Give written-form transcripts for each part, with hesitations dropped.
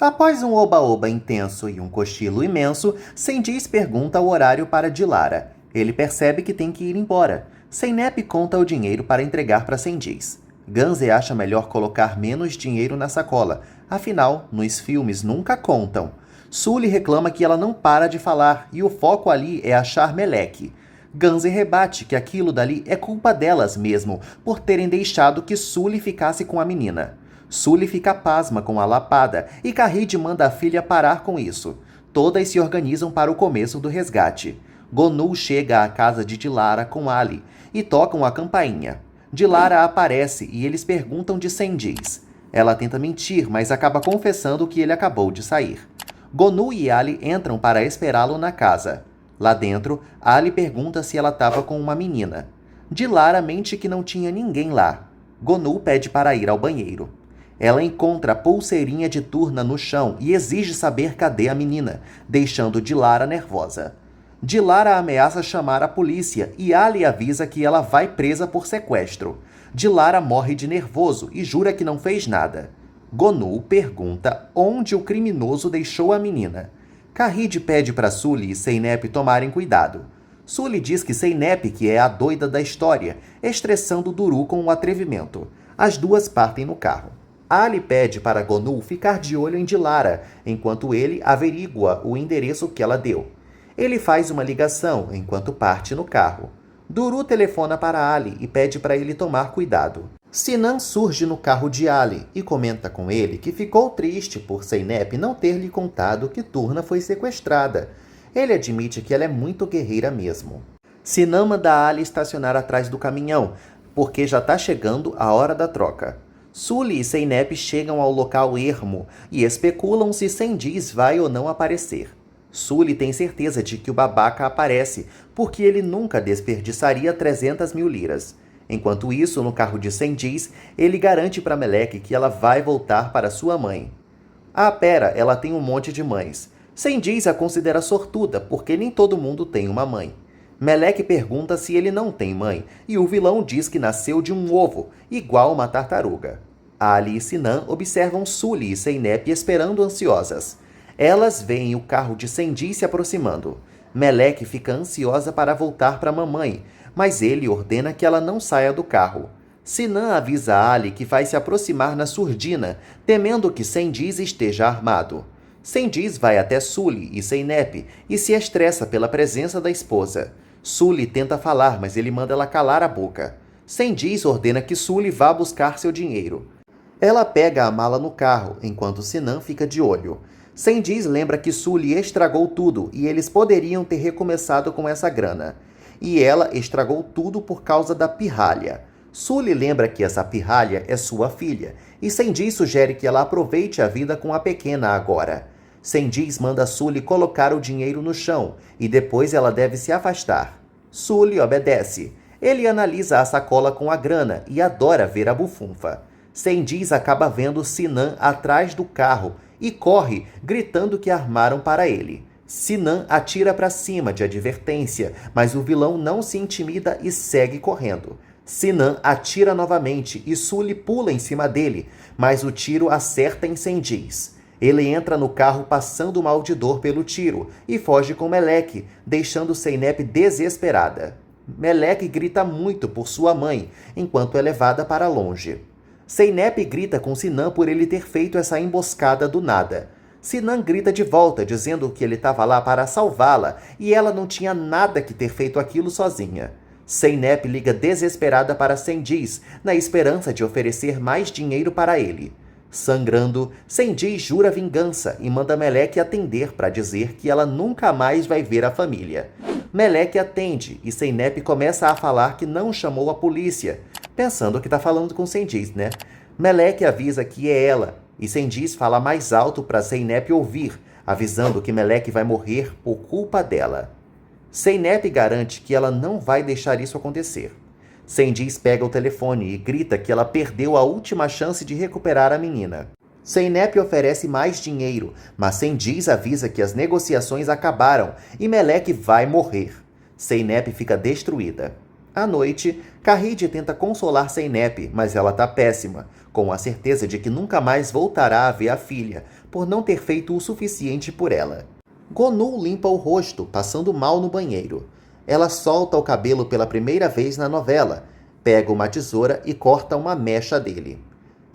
Após um oba-oba intenso e um cochilo imenso, Sendiz pergunta o horário para Dilara. Ele percebe que tem que ir embora. Zeynep conta o dinheiro para entregar para Sendiz. Ganze acha melhor colocar menos dinheiro na sacola, afinal, nos filmes nunca contam. Sully reclama que ela não para de falar e o foco ali é achar Melek. Ganze rebate que aquilo dali é culpa delas mesmo, por terem deixado que Sully ficasse com a menina. Sully fica pasma com a lapada e Kahid manda a filha parar com isso. Todas se organizam para o começo do resgate. Gonul chega à casa de Dilara com Ali e tocam a campainha. Dilara aparece e eles perguntam de Sendiz. Ela tenta mentir, mas acaba confessando que ele acabou de sair. Gonul e Ali entram para esperá-lo na casa. Lá dentro, Ali pergunta se ela estava com uma menina. Dilara mente que não tinha ninguém lá. Gonul pede para ir ao banheiro. Ela encontra a pulseirinha de Turna no chão e exige saber cadê a menina, deixando Dilara nervosa. Dilara ameaça chamar a polícia e Ali avisa que ela vai presa por sequestro. Dilara morre de nervoso e jura que não fez nada. Gonul pergunta onde o criminoso deixou a menina. Kahid pede para Sully e Zeynep tomarem cuidado. Sully diz que Zeynep que é a doida da história, estressando Duru com o atrevimento. As duas partem no carro. Ali pede para Gonul ficar de olho em Dilara, enquanto ele averigua o endereço que ela deu. Ele faz uma ligação enquanto parte no carro. Duru telefona para Ali e pede para ele tomar cuidado. Sinan surge no carro de Ali e comenta com ele que ficou triste por Zeynep não ter lhe contado que Turna foi sequestrada. Ele admite que ela é muito guerreira mesmo. Sinan manda Ali estacionar atrás do caminhão, porque já está chegando a hora da troca. Sully e Zeynep chegam ao local ermo e especulam se Sendiz vai ou não aparecer. Sully tem certeza de que o babaca aparece, porque ele nunca desperdiçaria 300 mil liras. Enquanto isso, no carro de Sendiz, ele garante para Melek que ela vai voltar para sua mãe. Ah, pera, ela tem um monte de mães. Sendiz a considera sortuda, porque nem todo mundo tem uma mãe. Melek pergunta se ele não tem mãe, e o vilão diz que nasceu de um ovo, igual uma tartaruga. Ali e Sinan observam Sully e Zeynep esperando ansiosas. Elas veem o carro de Sendiz se aproximando. Melek fica ansiosa para voltar para a mamãe, mas ele ordena que ela não saia do carro. Sinan avisa Ali que vai se aproximar na surdina, temendo que Sendiz esteja armado. Sendiz vai até Sully e Zeynep e se estressa pela presença da esposa. Sully tenta falar, mas ele manda ela calar a boca. Sendiz ordena que Sully vá buscar seu dinheiro. Ela pega a mala no carro, enquanto Sinan fica de olho. Sendiz lembra que Sully estragou tudo e eles poderiam ter recomeçado com essa grana. E ela estragou tudo por causa da pirralha. Sully lembra que essa pirralha é sua filha, e Sendiz sugere que ela aproveite a vida com a pequena agora. Sendiz manda Sully colocar o dinheiro no chão, e depois ela deve se afastar. Sully obedece. Ele analisa a sacola com a grana e adora ver a bufunfa. Sendiz acaba vendo Sinan atrás do carro e corre, gritando que armaram para ele. Sinan atira para cima de advertência, mas o vilão não se intimida e segue correndo. Sinan atira novamente e Sully pula em cima dele, mas o tiro acerta em Sendiz. Ele entra no carro passando mal de dor pelo tiro e foge com Melek, deixando Zeynep desesperada. Melek grita muito por sua mãe, enquanto é levada para longe. Zeynep grita com Sinan por ele ter feito essa emboscada do nada. Sinan grita de volta, dizendo que ele estava lá para salvá-la e ela não tinha nada que ter feito aquilo sozinha. Zeynep liga desesperada para Sendiz, na esperança de oferecer mais dinheiro para ele. Sangrando, Sendiz jura vingança e manda Melek atender para dizer que ela nunca mais vai ver a família. Melek atende e Zeynep começa a falar que não chamou a polícia, pensando que está falando com Sendiz, né? Melek avisa que é ela, e Sendiz fala mais alto para Zeynep ouvir, avisando que Melek vai morrer por culpa dela. Zeynep garante que ela não vai deixar isso acontecer. Sendiz pega o telefone e grita que ela perdeu a última chance de recuperar a menina. Zeynep oferece mais dinheiro, mas Sendiz avisa que as negociações acabaram e Melek vai morrer. Zeynep fica destruída. À noite, Kahid tenta consolar Zeynep, mas ela está péssima, com a certeza de que nunca mais voltará a ver a filha, por não ter feito o suficiente por ela. Gonu limpa o rosto, passando mal no banheiro. Ela solta o cabelo pela primeira vez na novela, pega uma tesoura e corta uma mecha dele.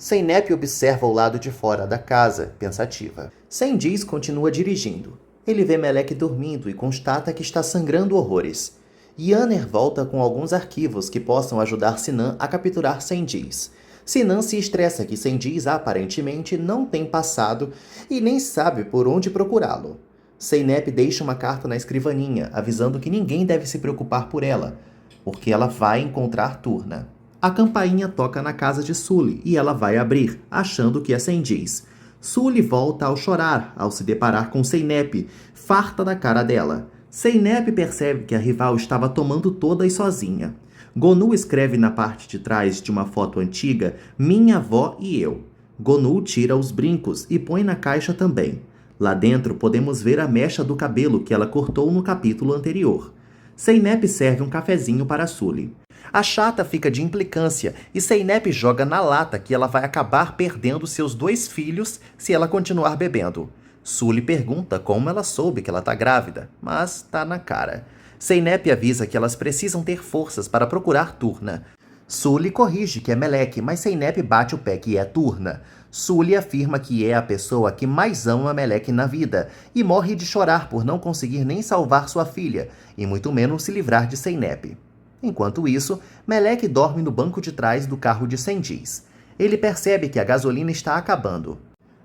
Zeynep observa o lado de fora da casa, pensativa. Sendiz continua dirigindo. Ele vê Melek dormindo e constata que está sangrando horrores. Yanner volta com alguns arquivos que possam ajudar Sinan a capturar Sendiz. Sinan se estressa que Sendiz aparentemente não tem passado e nem sabe por onde procurá-lo. Zeynep deixa uma carta na escrivaninha, avisando que ninguém deve se preocupar por ela, porque ela vai encontrar Turna. A campainha toca na casa de Sully e ela vai abrir, achando que é Sendiz. Sully volta ao chorar, ao se deparar com Zeynep, farta da cara dela. Zeynep percebe que a rival estava tomando todas sozinha. Gonu escreve na parte de trás de uma foto antiga, minha avó e eu. Gonu tira os brincos e põe na caixa também. Lá dentro podemos ver a mecha do cabelo que ela cortou no capítulo anterior. Zeynep serve um cafezinho para Sully. A chata fica de implicância e Zeynep joga na lata que ela vai acabar perdendo seus 2 filhos se ela continuar bebendo. Sully pergunta como ela soube que ela está grávida, mas tá na cara. Zeynep avisa que elas precisam ter forças para procurar Turna. Sully corrige que é Melek, mas Zeynep bate o pé que é Turna. Sully afirma que é a pessoa que mais ama Melek na vida e morre de chorar por não conseguir nem salvar sua filha, e muito menos se livrar de Zeynep. Enquanto isso, Melek dorme no banco de trás do carro de Sendiz. Ele percebe que a gasolina está acabando.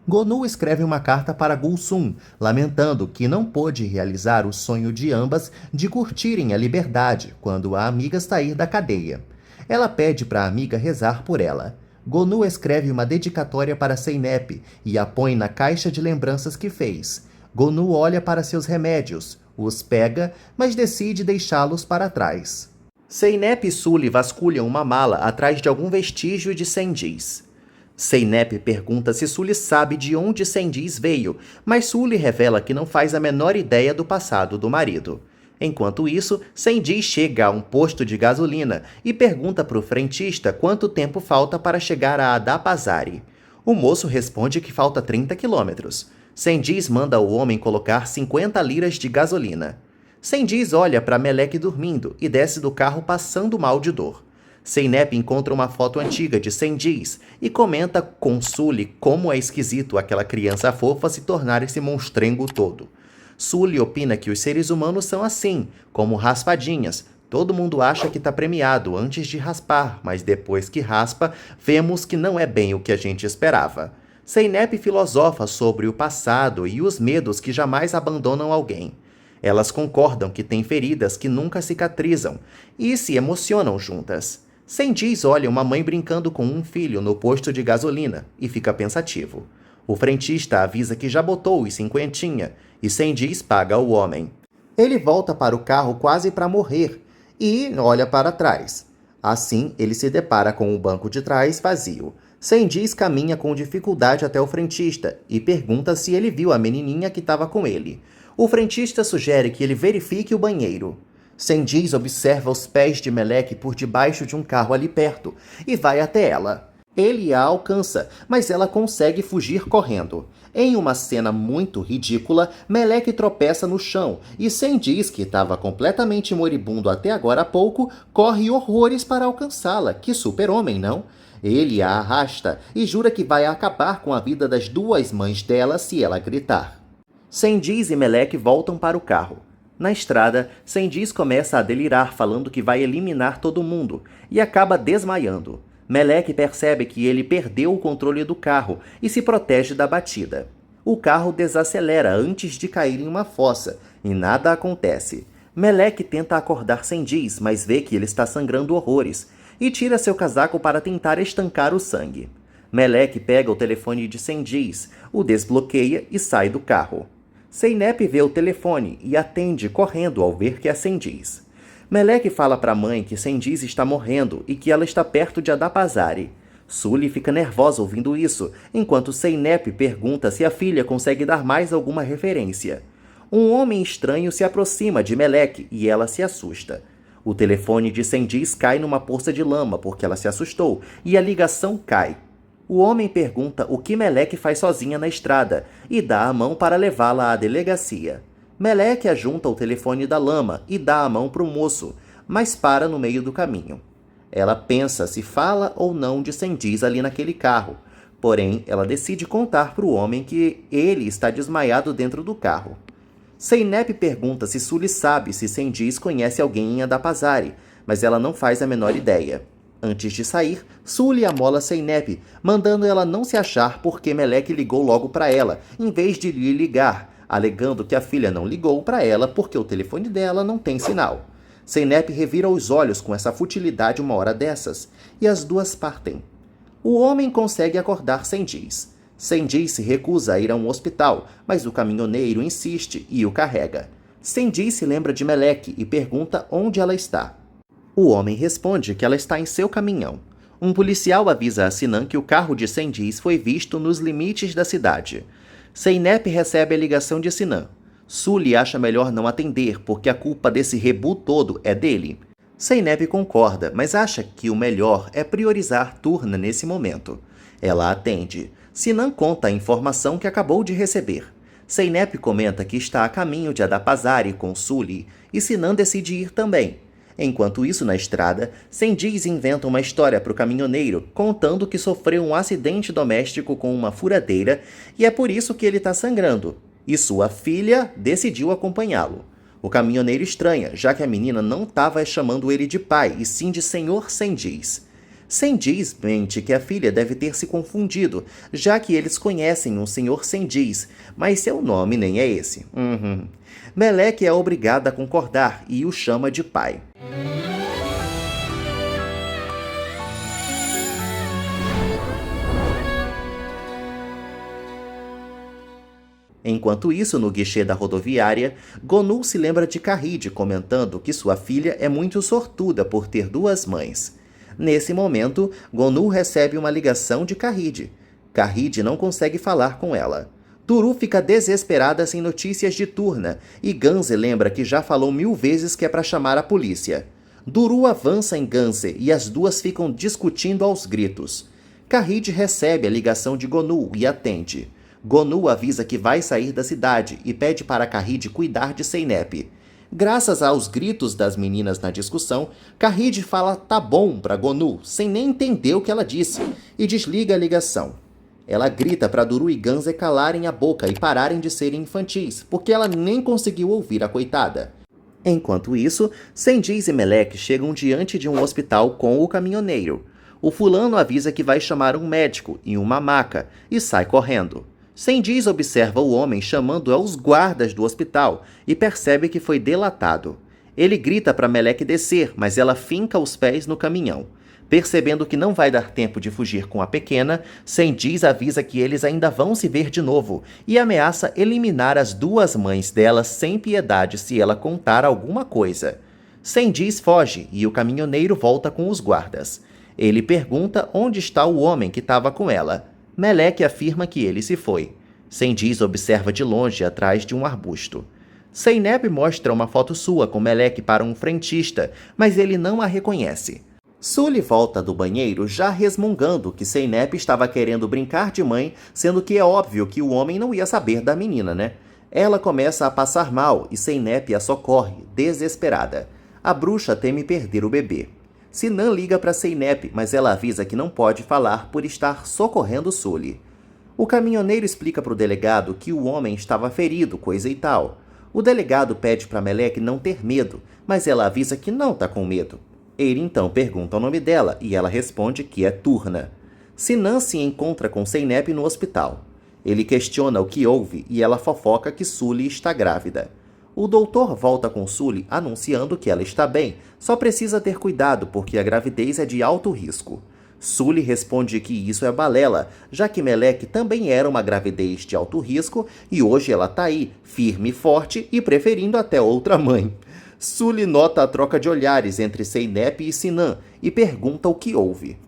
Gonu escreve uma carta para Gulsum, lamentando que não pôde realizar o sonho de ambas de curtirem a liberdade quando a amiga sair da cadeia. Ela pede para a amiga rezar por ela. Gonu escreve uma dedicatória para Zeynep e a põe na caixa de lembranças que fez. Gonu olha para seus remédios, os pega, mas decide deixá-los para trás. Zeynep e Sully vasculham uma mala atrás de algum vestígio de Sendiz. Zeynep pergunta se Sully sabe de onde Sendiz veio, mas Sully revela que não faz a menor ideia do passado do marido. Enquanto isso, Sendiz chega a um posto de gasolina e pergunta para o frentista quanto tempo falta para chegar a Adapazari. O moço responde que falta 30 quilômetros. Sendiz manda o homem colocar 50 liras de gasolina. Sendiz olha para Melek dormindo e desce do carro passando mal de dor. Zeynep encontra uma foto antiga de Sendiz e comenta com Sully como é esquisito aquela criança fofa se tornar esse monstrengo todo. Sully opina que os seres humanos são assim, como raspadinhas. Todo mundo acha que está premiado antes de raspar, mas depois que raspa, vemos que não é bem o que a gente esperava. Zeynep filosofa sobre o passado e os medos que jamais abandonam alguém. Elas concordam que têm feridas que nunca cicatrizam e se emocionam juntas. Sendiz olha uma mãe brincando com um filho no posto de gasolina e fica pensativo. O frentista avisa que já botou os 50 e Sendiz paga o homem. Ele volta para o carro quase para morrer e olha para trás. Assim, ele se depara com o banco de trás vazio. Sendiz caminha com dificuldade até o frentista e pergunta se ele viu a menininha que estava com ele. O frentista sugere que ele verifique o banheiro. Sendiz observa os pés de Melek por debaixo de um carro ali perto e vai até ela. Ele a alcança, mas ela consegue fugir correndo. Em uma cena muito ridícula, Melek tropeça no chão e Sendiz, que estava completamente moribundo até agora há pouco, corre horrores para alcançá-la. Que super-homem, não? Ele a arrasta e jura que vai acabar com a vida das 2 mães dela se ela gritar. Sendiz e Melek voltam para o carro. Na estrada, Sendiz começa a delirar falando que vai eliminar todo mundo e acaba desmaiando. Melek percebe que ele perdeu o controle do carro e se protege da batida. O carro desacelera antes de cair em uma fossa e nada acontece. Melek tenta acordar Sendiz, mas vê que ele está sangrando horrores e tira seu casaco para tentar estancar o sangue. Melek pega o telefone de Sendiz, o desbloqueia e sai do carro. Zeynep vê o telefone e atende correndo ao ver que é Sendiz. Melek fala para a mãe que Sendiz está morrendo e que ela está perto de Adapazari. Sully fica nervosa ouvindo isso, enquanto Zeynep pergunta se a filha consegue dar mais alguma referência. Um homem estranho se aproxima de Melek e ela se assusta. O telefone de Sendiz cai numa poça de lama porque ela se assustou e a ligação cai. O homem pergunta o que Meleque faz sozinha na estrada e dá a mão para levá-la à delegacia. Meleque ajunta o telefone da lama e dá a mão para o moço, mas para no meio do caminho. Ela pensa se fala ou não de Sendiz ali naquele carro, porém ela decide contar para o homem que ele está desmaiado dentro do carro. Zeynep pergunta se Sully sabe se Sendiz conhece alguém em Adapazari, mas ela não faz a menor ideia. Antes de sair, Sully amola Zeynep, mandando ela não se achar porque Meleque ligou logo para ela, em vez de lhe ligar, alegando que a filha não ligou para ela porque o telefone dela não tem sinal. Zeynep revira os olhos com essa futilidade uma hora dessas, e as duas partem. O homem consegue acordar Sendiz. Sendiz se recusa a ir a um hospital, mas o caminhoneiro insiste e o carrega. Sendiz se lembra de Meleque e pergunta onde ela está. O homem responde que ela está em seu caminhão. Um policial avisa a Sinan que o carro de Sendiz foi visto nos limites da cidade. Zeynep recebe a ligação de Sinan. Sully acha melhor não atender, porque a culpa desse rebu todo é dele. Zeynep concorda, mas acha que o melhor é priorizar Turna nesse momento. Ela atende. Sinan conta a informação que acabou de receber. Zeynep comenta que está a caminho de Adapazari com Sully, e Sinan decide ir também. Enquanto isso, na estrada, Sendiz inventa uma história para o caminhoneiro, contando que sofreu um acidente doméstico com uma furadeira e é por isso que ele está sangrando. E sua filha decidiu acompanhá-lo. O caminhoneiro estranha, já que a menina não estava chamando ele de pai, e sim de Senhor Sendiz. Sendiz mente que a filha deve ter se confundido, já que eles conhecem um Senhor Sendiz, mas seu nome nem é esse. Meleque é obrigada a concordar e o chama de pai. Enquanto isso, no guichê da rodoviária, Gonul se lembra de Kahid, comentando que sua filha é muito sortuda por ter duas mães. Nesse momento, Gonul recebe uma ligação de Kahid. Kahid não consegue falar com ela. Duru fica desesperada sem notícias de Turna, e Ganze lembra que já falou 1000 vezes que é para chamar a polícia. Duru avança em Ganze e as duas ficam discutindo aos gritos. Kahid recebe a ligação de Gonul e atende. Gonul avisa que vai sair da cidade e pede para Kahid cuidar de Zeynep. Graças aos gritos das meninas na discussão, Kahid fala tá bom para Gonul, sem nem entender o que ela disse, e desliga a ligação. Ela grita para Duru e Ganze calarem a boca e pararem de serem infantis, porque ela nem conseguiu ouvir a coitada. Enquanto isso, Sendiz e Meleque chegam diante de um hospital com o caminhoneiro. O fulano avisa que vai chamar um médico e uma maca e sai correndo. Sendiz observa o homem chamando aos guardas do hospital e percebe que foi delatado. Ele grita para Meleque descer, mas ela finca os pés no caminhão. Percebendo que não vai dar tempo de fugir com a pequena, Sendiz avisa que eles ainda vão se ver de novo e ameaça eliminar as duas mães dela sem piedade se ela contar alguma coisa. Sendiz foge e o caminhoneiro volta com os guardas. Ele pergunta onde está o homem que estava com ela. Meleque afirma que ele se foi. Sendiz observa de longe atrás de um arbusto. Zeynep mostra uma foto sua com Meleque para um frentista, mas ele não a reconhece. Sully volta do banheiro já resmungando que Zeynep estava querendo brincar de mãe, sendo que é óbvio que o homem não ia saber da menina, né? Ela começa a passar mal e Zeynep a socorre, desesperada. A bruxa teme perder o bebê. Sinan liga para Zeynep, mas ela avisa que não pode falar por estar socorrendo Sully. O caminhoneiro explica para o delegado que o homem estava ferido, coisa e tal. O delegado pede para Meleque não ter medo, mas ela avisa que não está com medo. Ele então pergunta o nome dela e ela responde que é Turna. Sinan se encontra com Zeynep no hospital. Ele questiona o que houve e ela fofoca que Sully está grávida. O doutor volta com Sully anunciando que ela está bem, só precisa ter cuidado porque a gravidez é de alto risco. Sully responde que isso é balela, já que Meleque também era uma gravidez de alto risco e hoje ela tá aí, firme e forte e preferindo até outra mãe. Sully nota a troca de olhares entre Zeynep e Sinan e pergunta o que houve.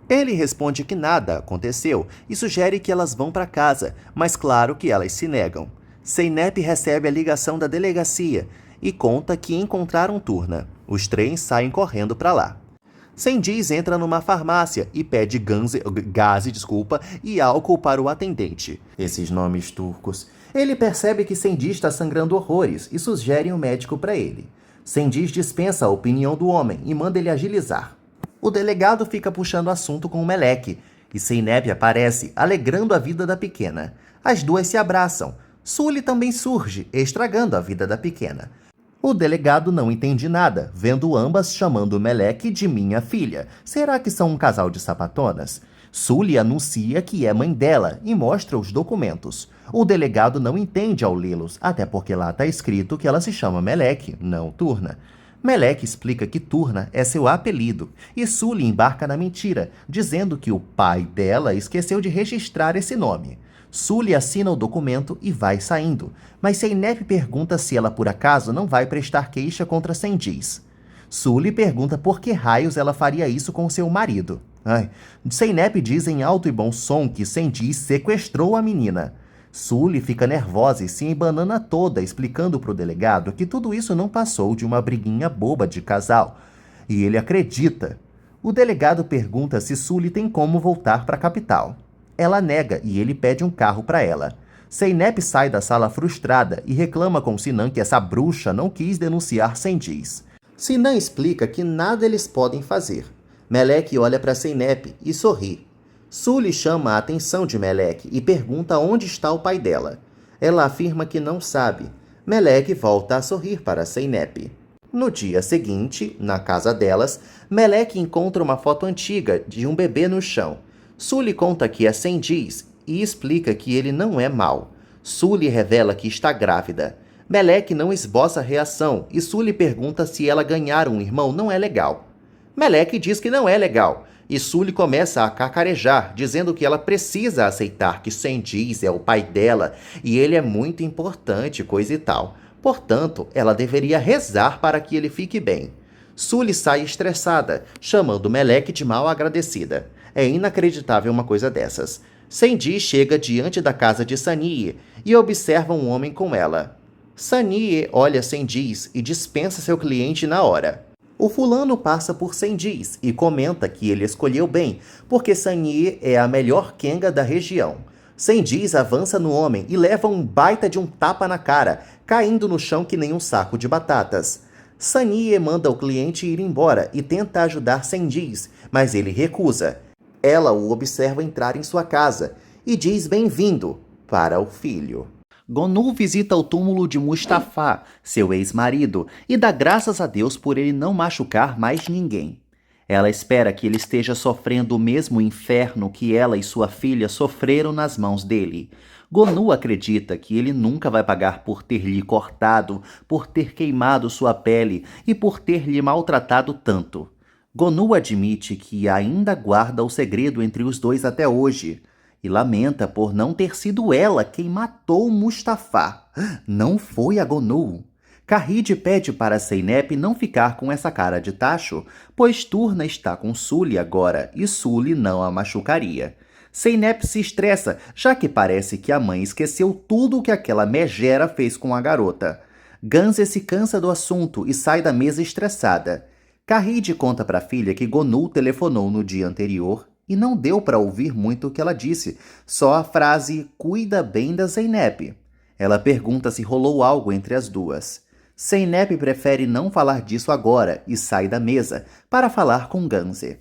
Ele responde que nada aconteceu e sugere que elas vão para casa, mas claro que elas se negam. Zeynep recebe a ligação da delegacia e conta que encontraram Turna. Os três saem correndo para lá. Sendiz entra numa farmácia e pede gaze e álcool para o atendente. Esses nomes turcos. Ele percebe que Sendiz está sangrando horrores e sugere um médico para ele. Sendiz dispensa a opinião do homem e manda ele agilizar. O delegado fica puxando assunto com o Meleque e Zeynep aparece, alegrando a vida da pequena. As duas se abraçam. Sully também surge, estragando a vida da pequena. O delegado não entende nada, vendo ambas chamando Meleque de minha filha. Será que são um casal de sapatonas? Sully anuncia que é mãe dela e mostra os documentos. O delegado não entende ao lê-los, até porque lá está escrito que ela se chama Meleque, não Turna. Meleque explica que Turna é seu apelido, e Sully embarca na mentira, dizendo que o pai dela esqueceu de registrar esse nome. Sully assina o documento e vai saindo, mas Zeynep pergunta se ela por acaso não vai prestar queixa contra Sendiz. Sully pergunta por que raios ela faria isso com seu marido. Zeynep diz em alto e bom som que Sendiz sequestrou a menina. Sully fica nervosa e se embanana toda, explicando para o delegado que tudo isso não passou de uma briguinha boba de casal. E ele acredita. O delegado pergunta se Sully tem como voltar para a capital. Ela nega e ele pede um carro para ela. Zeynep sai da sala frustrada e reclama com Sinan que essa bruxa não quis denunciar Sendiz. Sinan explica que nada eles podem fazer. Meleque olha para Zeynep e sorri. Sully chama a atenção de Meleque e pergunta onde está o pai dela. Ela afirma que não sabe. Meleque volta a sorrir para Zeynep. No dia seguinte, na casa delas, Meleque encontra uma foto antiga de um bebê no chão. Sully conta que é Sendiz e explica que ele não é mau. Sully revela que está grávida. Meleque não esboça reação e Sully pergunta se ela ganhar um irmão não é legal. Meleque diz que não é legal e Sully começa a cacarejar, dizendo que ela precisa aceitar que Sendiz é o pai dela e ele é muito importante, coisa e tal. Portanto, ela deveria rezar para que ele fique bem. Sully sai estressada, chamando Meleque de mal agradecida. É inacreditável uma coisa dessas. Sendiz chega diante da casa de Sanie e observa um homem com ela. Sanie olha Sendiz e dispensa seu cliente na hora. O fulano passa por Sendiz e comenta que ele escolheu bem, porque Sanie é a melhor quenga da região. Sendiz avança no homem e leva um baita de um tapa na cara, caindo no chão que nem um saco de batatas. Sanie manda o cliente ir embora e tenta ajudar Sendiz, mas ele recusa. Ela o observa entrar em sua casa e diz bem-vindo para o filho. Gonu visita o túmulo de Mustafa, seu ex-marido, e dá graças a Deus por ele não machucar mais ninguém. Ela espera que ele esteja sofrendo o mesmo inferno que ela e sua filha sofreram nas mãos dele. Gonu acredita que ele nunca vai pagar por ter lhe cortado, por ter queimado sua pele e por ter lhe maltratado tanto. Gonu admite que ainda guarda o segredo entre os dois até hoje e lamenta por não ter sido ela quem matou Mustafa. Não foi a Gonu. Kahid pede para Zeynep não ficar com essa cara de tacho, pois Turna está com Sully agora e Sully não a machucaria. Zeynep se estressa, já que parece que a mãe esqueceu tudo o que aquela megera fez com a garota. Ganze se cansa do assunto e sai da mesa estressada. Kahid conta para a filha que Gonu telefonou no dia anterior e não deu para ouvir muito o que ela disse, só a frase "cuida bem da Zeynep". Ela pergunta se rolou algo entre as duas. Zeynep prefere não falar disso agora e sai da mesa para falar com Ganze.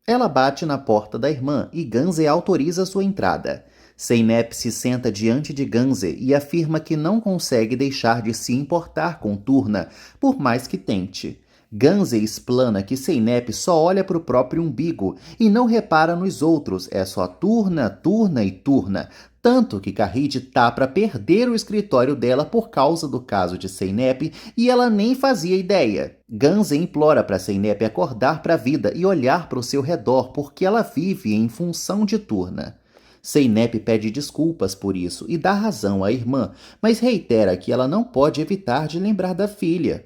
Ela bate na porta da irmã e Ganze autoriza sua entrada. Zeynep se senta diante de Ganze e afirma que não consegue deixar de se importar com Turna, por mais que tente. Ganze explana que Zeynep só olha para o próprio umbigo e não repara nos outros, é só Turna, Turna e Turna, tanto que Kahid tá para perder o escritório dela por causa do caso de Zeynep e ela nem fazia ideia. Ganze implora para Zeynep acordar para a vida e olhar para o seu redor porque ela vive em função de Turna. Zeynep pede desculpas por isso e dá razão à irmã, mas reitera que ela não pode evitar de lembrar da filha.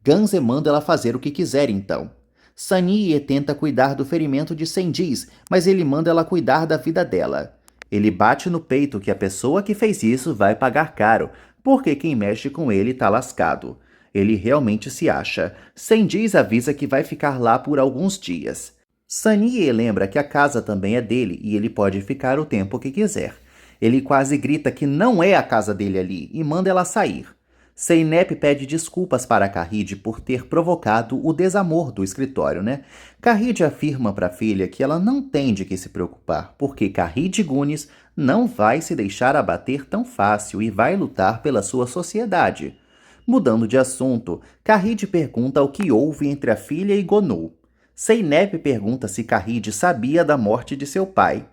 Ganze manda ela fazer o que quiser então. Sanie tenta cuidar do ferimento de Sendiz, mas ele manda ela cuidar da vida dela. Ele bate no peito que a pessoa que fez isso vai pagar caro, porque quem mexe com ele tá lascado. Ele realmente se acha. Sendiz avisa que vai ficar lá por alguns dias. Sanie lembra que a casa também é dele e ele pode ficar o tempo que quiser. Ele quase grita que não é a casa dele ali e manda ela sair. Zeynep pede desculpas para Kahid por ter provocado o desamor do escritório, né? Kahid afirma para a filha que ela não tem de que se preocupar, porque Kahid Gunis não vai se deixar abater tão fácil e vai lutar pela sua sociedade. Mudando de assunto, Kahid pergunta o que houve entre a filha e Gonu. Zeynep pergunta se Kahid sabia da morte de seu pai.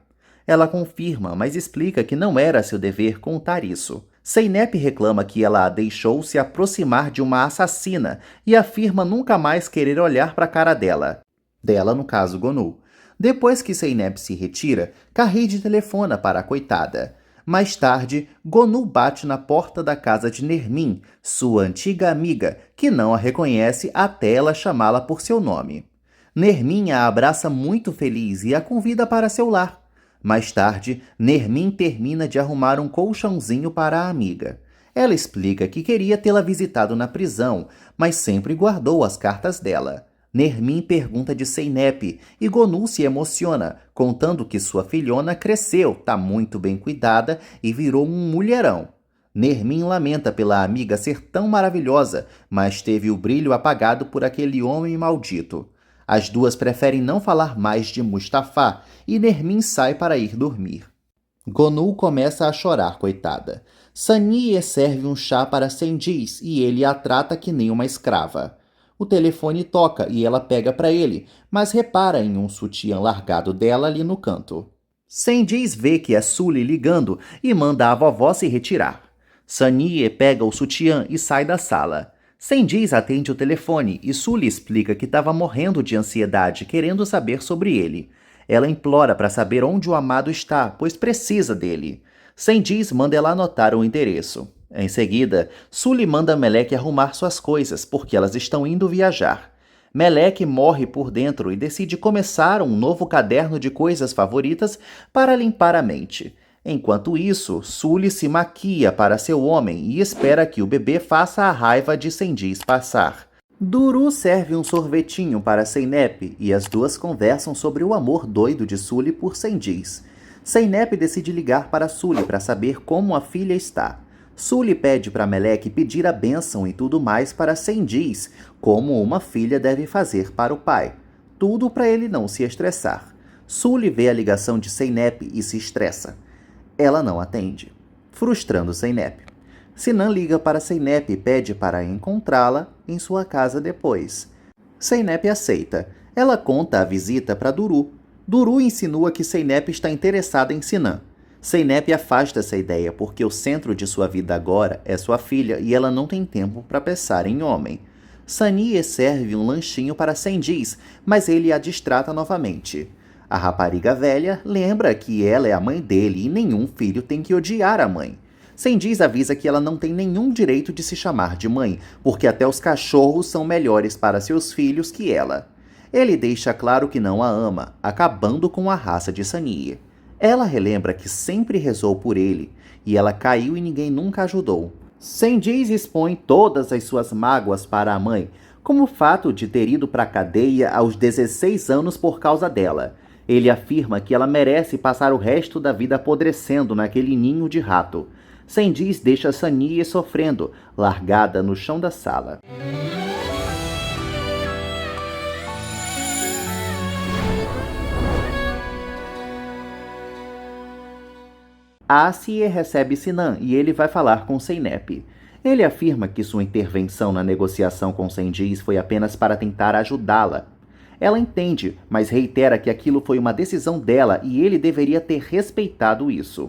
Ela confirma, mas explica que não era seu dever contar isso. Zeynep reclama que ela a deixou se aproximar de uma assassina e afirma nunca mais querer olhar para a cara dela. Dela, no caso, Gonu. Depois que Zeynep se retira, Kahid telefona para a coitada. Mais tarde, Gonu bate na porta da casa de Nermin, sua antiga amiga, que não a reconhece até ela chamá-la por seu nome. Nermin a abraça muito feliz e a convida para seu lar. Mais tarde, Nermin termina de arrumar um colchãozinho para a amiga. Ela explica que queria tê-la visitado na prisão, mas sempre guardou as cartas dela. Nermin pergunta de Zeynep e Gonu se emociona, contando que sua filhona cresceu, tá muito bem cuidada e virou um mulherão. Nermin lamenta pela amiga ser tão maravilhosa, mas teve o brilho apagado por aquele homem maldito. As duas preferem não falar mais de Mustafa e Nermin sai para ir dormir. Gonu começa a chorar, coitada. Sanie serve um chá para Cengiz e ele a trata que nem uma escrava. O telefone toca e ela pega para ele, mas repara em um sutiã largado dela ali no canto. Cengiz vê que é Sully ligando e manda a vovó se retirar. Sanie pega o sutiã e sai da sala. Cengiz atende o telefone e Sully explica que estava morrendo de ansiedade, querendo saber sobre ele. Ela implora para saber onde o amado está, pois precisa dele. Cengiz manda ela anotar o endereço. Em seguida, Sully manda Melek arrumar suas coisas, porque elas estão indo viajar. Melek morre por dentro e decide começar um novo caderno de coisas favoritas para limpar a mente. Enquanto isso, Sully se maquia para seu homem e espera que o bebê faça a raiva de Cengiz passar. Duru serve um sorvetinho para Zeynep e as duas conversam sobre o amor doido de Sully por Cengiz. Zeynep decide ligar para Sully para saber como a filha está. Sully pede para Melek pedir a bênção e tudo mais para Cengiz, como uma filha deve fazer para o pai. Tudo para ele não se estressar. Sully vê a ligação de Zeynep e se estressa. Ela não atende, frustrando Zeynep. Sinan liga para Zeynep e pede para encontrá-la em sua casa depois. Zeynep aceita. Ela conta a visita para Duru. Duru insinua que Zeynep está interessada em Sinan. Zeynep afasta essa ideia porque o centro de sua vida agora é sua filha e ela não tem tempo para pensar em homem. Sanie serve um lanchinho para Cengiz, mas ele a distrata novamente. A rapariga velha lembra que ela é a mãe dele e nenhum filho tem que odiar a mãe. Cengiz avisa que ela não tem nenhum direito de se chamar de mãe, porque até os cachorros são melhores para seus filhos que ela. Ele deixa claro que não a ama, acabando com a raça de Sanie. Ela relembra que sempre rezou por ele, e ela caiu e ninguém nunca ajudou. Cengiz expõe todas as suas mágoas para a mãe, como o fato de ter ido para a cadeia aos 16 anos por causa dela. Ele afirma que ela merece passar o resto da vida apodrecendo naquele ninho de rato. Cengiz deixa Sanie sofrendo, largada no chão da sala. Asiye recebe Sinan e ele vai falar com Zeynep. Ele afirma que sua intervenção na negociação com Cengiz foi apenas para tentar ajudá-la. Ela entende, mas reitera que aquilo foi uma decisão dela e ele deveria ter respeitado isso.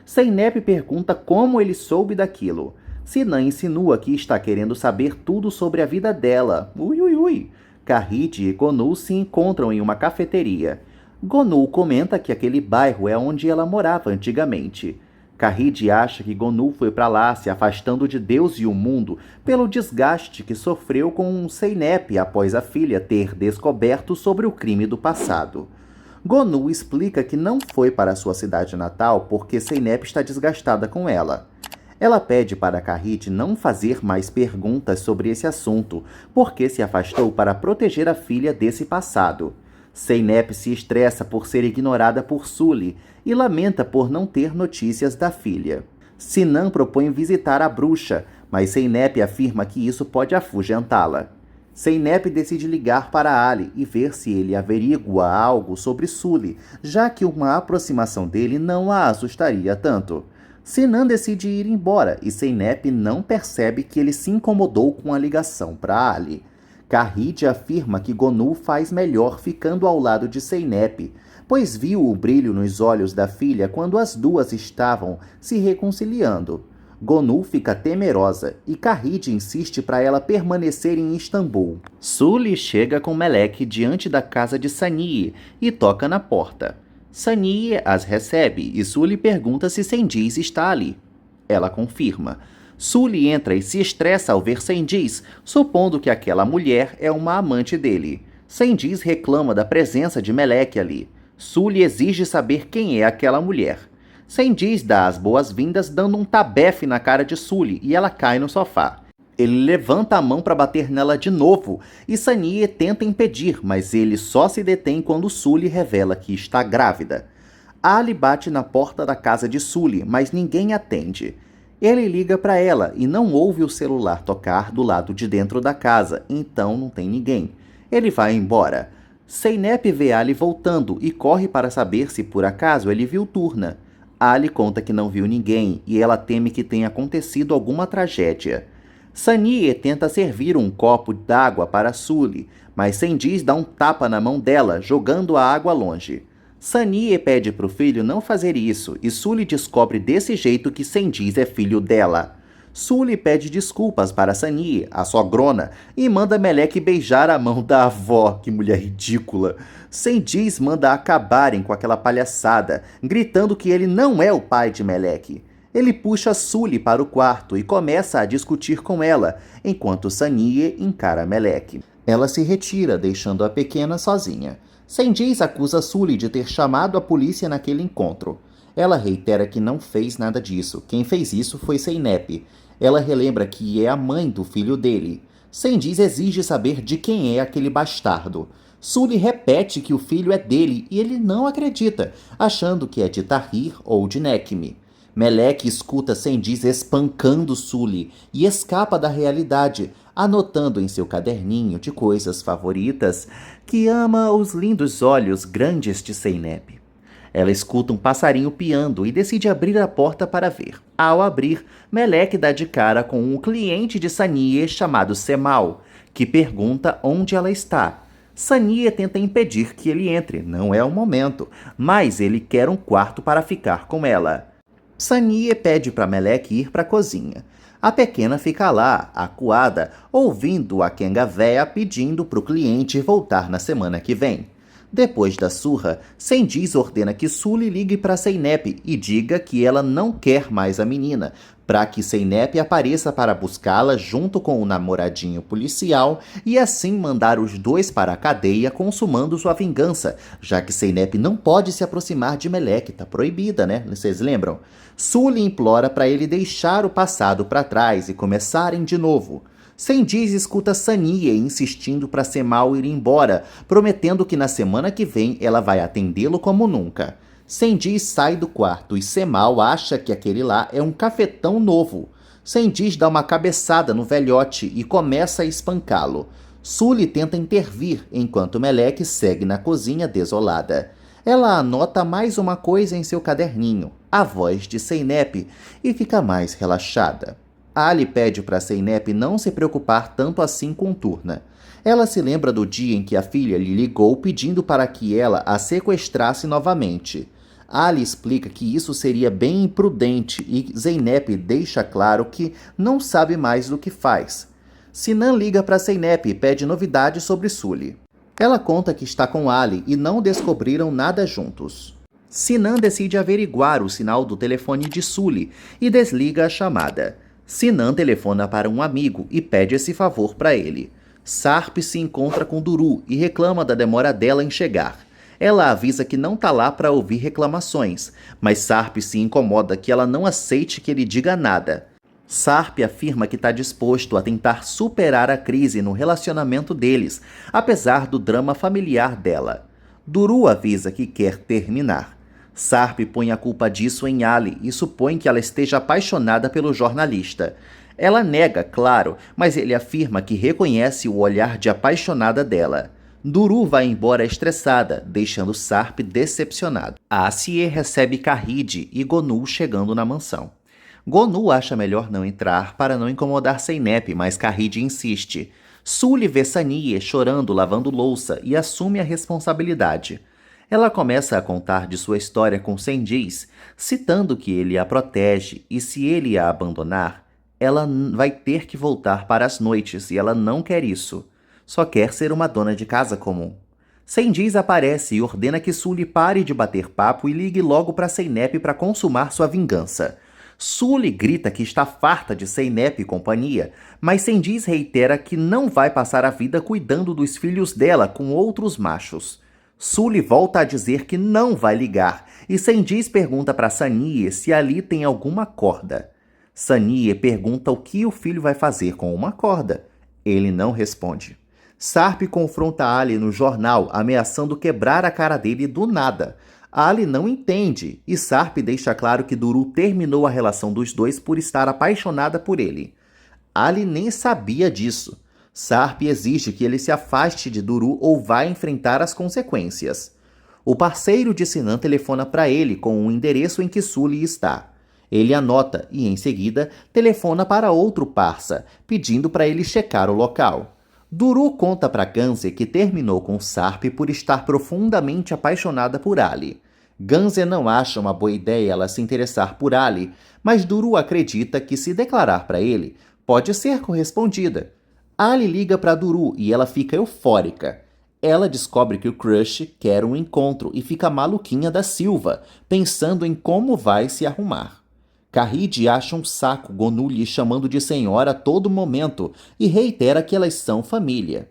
Zeynep pergunta como ele soube daquilo. Sinan insinua que está querendo saber tudo sobre a vida dela. Kahid e Gonu se encontram em uma cafeteria. Gonu comenta que aquele bairro é onde ela morava antigamente. Kahid acha que Gonu foi para lá se afastando de Deus e o mundo pelo desgaste que sofreu com Zeynep após a filha ter descoberto sobre o crime do passado. Gonu explica que não foi para sua cidade natal porque Zeynep está desgastada com ela. Ela pede para Kahid não fazer mais perguntas sobre esse assunto, porque se afastou para proteger a filha desse passado. Zeynep se estressa por ser ignorada por Sully e lamenta por não ter notícias da filha. Sinan propõe visitar a bruxa, mas Zeynep afirma que isso pode afugentá-la. Zeynep decide ligar para Ali e ver se ele averigua algo sobre Sully, já que uma aproximação dele não a assustaria tanto. Sinan decide ir embora e Zeynep não percebe que ele se incomodou com a ligação para Ali. Kahid afirma que Gonu faz melhor ficando ao lado de Zeynep, pois viu o brilho nos olhos da filha quando as duas estavam se reconciliando. Gonu fica temerosa e Kahid insiste para ela permanecer em Istambul. Sully chega com Melek diante da casa de Saniye e toca na porta. Saniye as recebe e Sully pergunta se Cengiz está ali. Ela confirma. Sully entra e se estressa ao ver Cengiz, supondo que aquela mulher é uma amante dele. Cengiz reclama da presença de Melek ali. Sully exige saber quem é aquela mulher. Cengiz dá as boas-vindas dando um tabefe na cara de Sully e ela cai no sofá. Ele levanta a mão para bater nela de novo e Saniye tenta impedir, mas ele só se detém quando Sully revela que está grávida. Ali bate na porta da casa de Sully, mas ninguém atende. Ele liga para ela e não ouve o celular tocar do lado de dentro da casa, então não tem ninguém. Ele vai embora. Zeynep vê Ali voltando e corre para saber se por acaso ele viu Turna. Ali conta que não viu ninguém e ela teme que tenha acontecido alguma tragédia. Saniye tenta servir um copo d'água para Sully, mas Cengiz dá um tapa na mão dela, jogando a água longe. Saniye pede para o filho não fazer isso e Sully descobre desse jeito que Cengiz é filho dela. Sully pede desculpas para Saniye, a sogrona, e manda Melek beijar a mão da avó. Que mulher ridícula! Cengiz manda acabarem com aquela palhaçada, gritando que ele não é o pai de Melek. Ele puxa Sully para o quarto e começa a discutir com ela, enquanto Saniye encara Melek. Ela se retira, deixando a pequena sozinha. Cengiz acusa Sully de ter chamado a polícia naquele encontro. Ela reitera que não fez nada disso. Quem fez isso foi Zeynep. Ela relembra que é a mãe do filho dele. Cengiz exige saber de quem é aquele bastardo. Sully repete que o filho é dele e ele não acredita, achando que é de Tahir ou de Nekmi. Melek escuta Cengiz espancando Sully e escapa da realidade, anotando em seu caderninho de coisas favoritas que ama os lindos olhos grandes de Zeynep. Ela escuta um passarinho piando e decide abrir a porta para ver. Ao abrir, Melek dá de cara com um cliente de Saniye chamado Cemal, que pergunta onde ela está. Saniye tenta impedir que ele entre, não é o momento, mas ele quer um quarto para ficar com ela. Saniye pede para Melek ir para a cozinha. A pequena fica lá, acuada, ouvindo a Kenga véia pedindo para o cliente voltar na semana que vem. Depois da surra, Cengiz ordena que Sully ligue para Zeynep e diga que ela não quer mais a menina, para que Zeynep apareça para buscá-la junto com o namoradinho policial e assim mandar os dois para a cadeia consumando sua vingança, já que Zeynep não pode se aproximar de Melek, tá proibida, né? Vocês lembram? Sully implora para ele deixar o passado para trás e começarem de novo. Cengiz escuta Saniye insistindo para Cemal ir embora, prometendo que na semana que vem ela vai atendê-lo como nunca. Cengiz sai do quarto e Cemal acha que aquele lá é um cafetão novo. Cengiz dá uma cabeçada no velhote e começa a espancá-lo. Sully tenta intervir, enquanto Melek segue na cozinha desolada. Ela anota mais uma coisa em seu caderninho, a voz de Zeynep, e fica mais relaxada. Ali pede para Zeynep não se preocupar tanto assim com Turna. Ela se lembra do dia em que a filha lhe ligou pedindo para que ela a sequestrasse novamente. Ali explica que isso seria bem imprudente e Zeynep deixa claro que não sabe mais do que faz. Sinan liga para Zeynep e pede novidades sobre Sully. Ela conta que está com Ali e não descobriram nada juntos. Sinan decide averiguar o sinal do telefone de Sully e desliga a chamada. Sinan telefona para um amigo e pede esse favor para ele. Sarp se encontra com Duru e reclama da demora dela em chegar. Ela avisa que não tá lá para ouvir reclamações, mas Sarp se incomoda que ela não aceite que ele diga nada. Sarp afirma que está disposto a tentar superar a crise no relacionamento deles, apesar do drama familiar dela. Duru avisa que quer terminar. Sarp põe a culpa disso em Ali e supõe que ela esteja apaixonada pelo jornalista. Ela nega, claro, mas ele afirma que reconhece o olhar de apaixonada dela. Duru vai embora estressada, deixando Sarp decepcionado. Asie recebe Kahid e Gonu chegando na mansão. Gonu acha melhor não entrar para não incomodar Zeynep, mas Kahid insiste. Sully vê Sanie chorando lavando louça e assume a responsabilidade. Ela começa a contar de sua história com Sendiz, citando que ele a protege e se ele a abandonar, ela vai ter que voltar para as noites e ela não quer isso. Só quer ser uma dona de casa comum. Sendiz aparece e ordena que Sully pare de bater papo e ligue logo para Zeynep para consumar sua vingança. Sully grita que está farta de Zeynep e companhia, mas Sendiz reitera que não vai passar a vida cuidando dos filhos dela com outros machos. Sully volta a dizer que não vai ligar, e Sendiz pergunta para Sanie se ali tem alguma corda. Sanie pergunta o que o filho vai fazer com uma corda. Ele não responde. Sarp confronta Ali no jornal, ameaçando quebrar a cara dele do nada. Ali não entende, e Sarp deixa claro que Duru terminou a relação dos dois por estar apaixonada por ele. Ali nem sabia disso. Sarp exige que ele se afaste de Duru ou vá enfrentar as consequências. O parceiro de Sinan telefona para ele com o endereço em que Sully está. Ele anota e, em seguida, telefona para outro parça, pedindo para ele checar o local. Duru conta para Ganze que terminou com Sarp por estar profundamente apaixonada por Ali. Ganze não acha uma boa ideia ela se interessar por Ali, mas Duru acredita que se declarar para ele, pode ser correspondida. Ali liga para Duru e ela fica eufórica. Ela descobre que o crush quer um encontro e fica maluquinha da Silva, pensando em como vai se arrumar. Kahid acha um saco Gonu lhe chamando de senhora a todo momento e reitera que elas são família.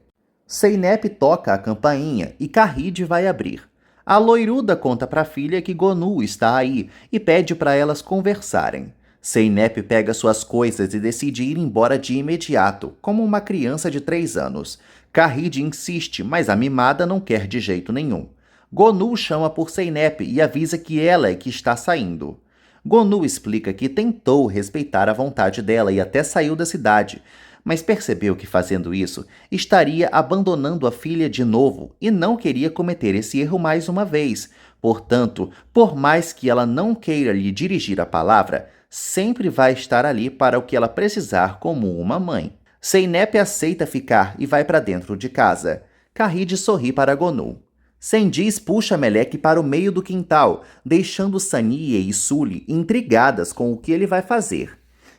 Zeynep toca a campainha e Kahid vai abrir. A loiruda conta para a filha que Gonu está aí e pede para elas conversarem. Zeynep pega suas coisas e decide ir embora de imediato, como uma criança de 3 anos. Kahid insiste, mas a mimada não quer de jeito nenhum. Gonu chama por Zeynep e avisa que ela é que está saindo. Gonu explica que tentou respeitar a vontade dela e até saiu da cidade, mas percebeu que fazendo isso estaria abandonando a filha de novo e não queria cometer esse erro mais uma vez. Portanto, por mais que ela não queira lhe dirigir a palavra, sempre vai estar ali para o que ela precisar como uma mãe. Zeynep aceita ficar e vai para dentro de casa. Kahid sorri para Gonu. Sendiz puxa Melek para o meio do quintal, deixando Sanie e Sully intrigadas com o que ele vai fazer.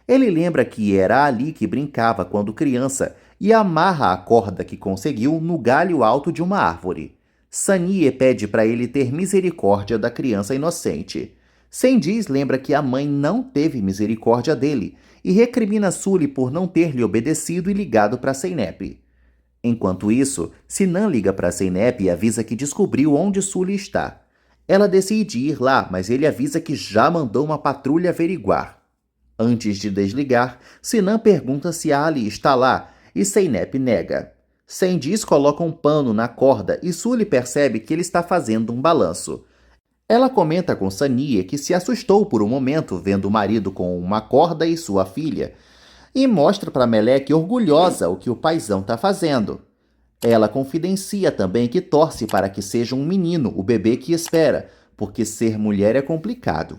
Ele lembra que era ali que brincava quando criança e amarra a corda que conseguiu no galho alto de uma árvore. Sanie pede para ele ter misericórdia da criança inocente. Sendiz lembra que a mãe não teve misericórdia dele e recrimina Sully por não ter lhe obedecido e ligado para Zeynep. Enquanto isso, Sinan liga para Zeynep e avisa que descobriu onde Sully está. Ela decide ir lá, mas ele avisa que já mandou uma patrulha averiguar. Antes de desligar, Sinan pergunta se Ali está lá e Zeynep nega. Sendiz coloca um pano na corda e Sully percebe que ele está fazendo um balanço. Ela comenta com Sanie que se assustou por um momento vendo o marido com uma corda e sua filha, e mostra para Melek orgulhosa o que o paizão está fazendo. Ela confidencia também que torce para que seja um menino o bebê que espera, porque ser mulher é complicado.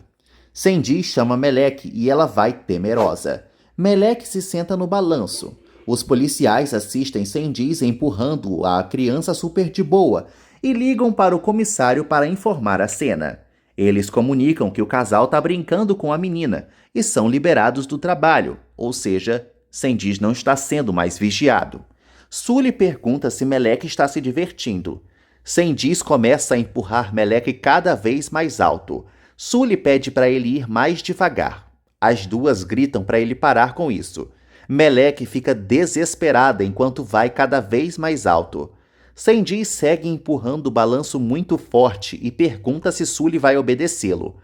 Sendiz chama Melek e ela vai temerosa. Melek se senta no balanço. Os policiais assistem Sendiz empurrando a criança super de boa e ligam para o comissário para informar a cena. Eles comunicam que o casal está brincando com a menina e são liberados do trabalho, ou seja, Sendiz não está sendo mais vigiado. Sully pergunta se Melek está se divertindo. Sendiz começa a empurrar Melek cada vez mais alto. Sully pede para ele ir mais devagar. As duas gritam para ele parar com isso. Melek fica desesperada enquanto vai cada vez mais alto. Sendiz segue empurrando o balanço muito forte e pergunta se Sully vai obedecê-lo.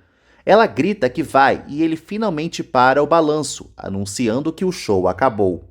Ela grita que vai e ele finalmente para o balanço, anunciando que o show acabou.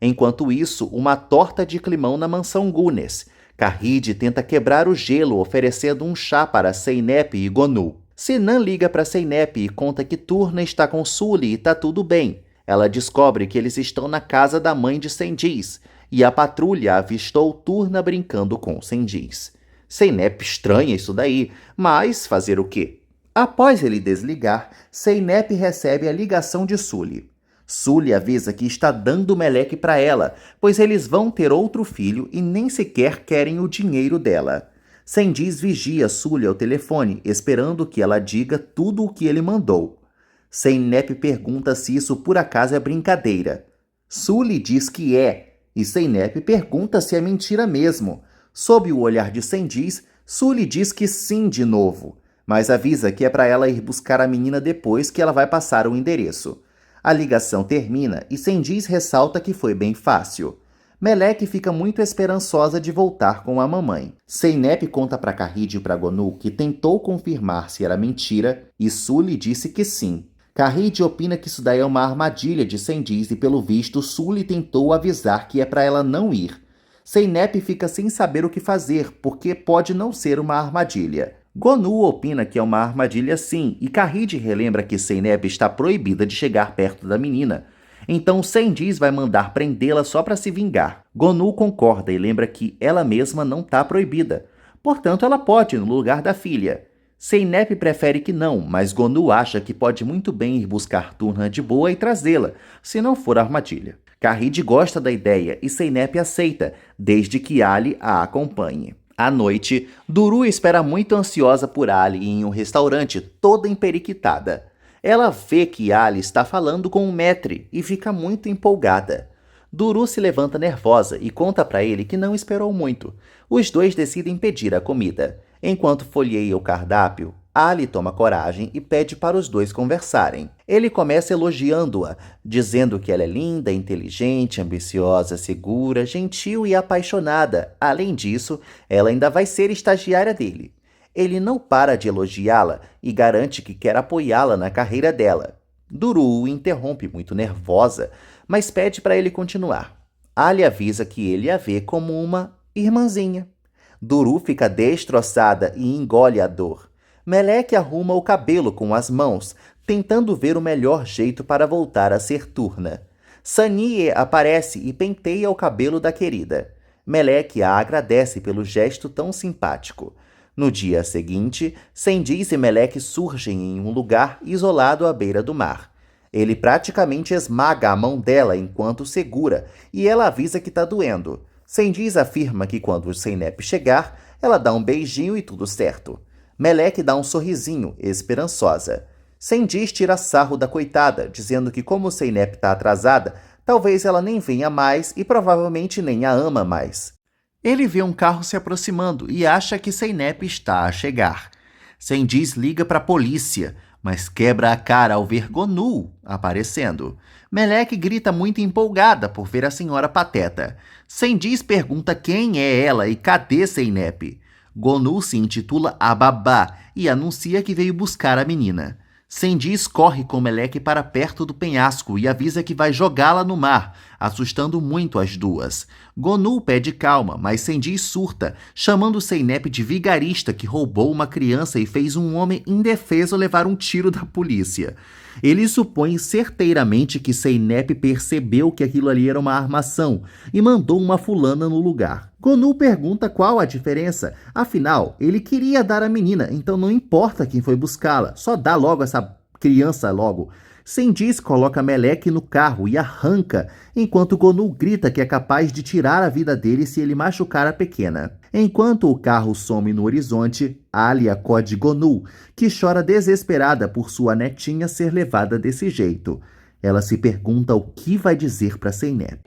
Enquanto isso, uma torta de climão na mansão Gunes. Kahid tenta quebrar o gelo oferecendo um chá para Zeynep e Gonu. Sinan liga para Zeynep e conta que Turna está com Sully e tá tudo bem. Ela descobre que eles estão na casa da mãe de Cengiz e a patrulha avistou Turna brincando com Cengiz. Zeynep estranha isso daí, mas fazer o quê? Após ele desligar, Zeynep recebe a ligação de Sully. Sully avisa que está dando Meleque para ela, pois eles vão ter outro filho e nem sequer querem o dinheiro dela. Cengiz vigia Sully ao telefone, esperando que ela diga tudo o que ele mandou. Zeynep pergunta se isso por acaso é brincadeira. Sully diz que é, e Zeynep pergunta se é mentira mesmo. Sob o olhar de Cengiz, Sully diz que sim de novo, mas avisa que é para ela ir buscar a menina depois que ela vai passar o endereço. A ligação termina e Cengiz ressalta que foi bem fácil. Meleque fica muito esperançosa de voltar com a mamãe. Zeynep conta para Kahid e para Gonu que tentou confirmar se era mentira e Sully disse que sim. Kahid opina que isso daí é uma armadilha de Cengiz e pelo visto Sully tentou avisar que é para ela não ir. Zeynep fica sem saber o que fazer porque pode não ser uma armadilha. Gonu opina que é uma armadilha sim, e Kahid relembra que Zeynep está proibida de chegar perto da menina. Então Cengiz vai mandar prendê-la só para se vingar. Gonu concorda e lembra que ela mesma não está proibida. Portanto, ela pode ir no lugar da filha. Zeynep prefere que não, mas Gonu acha que pode muito bem ir buscar Turna de boa e trazê-la, se não for armadilha. Kahid gosta da ideia e Zeynep aceita, desde que Ali a acompanhe. À noite, Duru espera muito ansiosa por Ali em um restaurante, toda emperiquitada. Ela vê que Ali está falando com o maître e fica muito empolgada. Duru se levanta nervosa e conta para ele que não esperou muito. Os dois decidem pedir a comida. Enquanto folheia o cardápio, Ali toma coragem e pede para os dois conversarem. Ele começa elogiando-a, dizendo que ela é linda, inteligente, ambiciosa, segura, gentil e apaixonada. Além disso, ela ainda vai ser estagiária dele. Ele não para de elogiá-la e garante que quer apoiá-la na carreira dela. Duru o interrompe muito nervosa, mas pede para ele continuar. Ali avisa que ele a vê como uma irmãzinha. Duru fica destroçada e engole a dor. Meleque arruma o cabelo com as mãos, tentando ver o melhor jeito para voltar a ser Turna. Sanie aparece e penteia o cabelo da querida. Meleque a agradece pelo gesto tão simpático. No dia seguinte, Cengiz e Meleque surgem em um lugar isolado à beira do mar. Ele praticamente esmaga a mão dela enquanto segura e ela avisa que está doendo. Cengiz afirma que quando Zeynep chegar, ela dá um beijinho e tudo certo. Meleque dá um sorrisinho, esperançosa. Cengiz tira sarro da coitada, dizendo que como Zeynep está atrasada, talvez ela nem venha mais e provavelmente nem a ama mais. Ele vê um carro se aproximando e acha que Zeynep está a chegar. Cengiz liga para a polícia, mas quebra a cara ao ver Gonu aparecendo. Meleque grita muito empolgada por ver a senhora pateta. Cengiz pergunta quem é ela e cadê Zeynep. Gonu se intitula a babá e anuncia que veio buscar a menina. Cengiz corre com Meleque para perto do penhasco e avisa que vai jogá-la no mar, assustando muito as duas. Gonu pede calma, mas Cengiz surta, chamando Zeynep de vigarista que roubou uma criança e fez um homem indefeso levar um tiro da polícia. Ele supõe certeiramente que Zeynep percebeu que aquilo ali era uma armação e mandou uma fulana no lugar. Gonu pergunta qual a diferença, afinal, ele queria dar a menina, então não importa quem foi buscá-la, só dá logo essa criança logo. Cengiz coloca Meleque no carro e arranca, enquanto Gonu grita que é capaz de tirar a vida dele se ele machucar a pequena. Enquanto o carro some no horizonte, Ali acode Gonu, que chora desesperada por sua netinha ser levada desse jeito. Ela se pergunta o que vai dizer para Zeynep.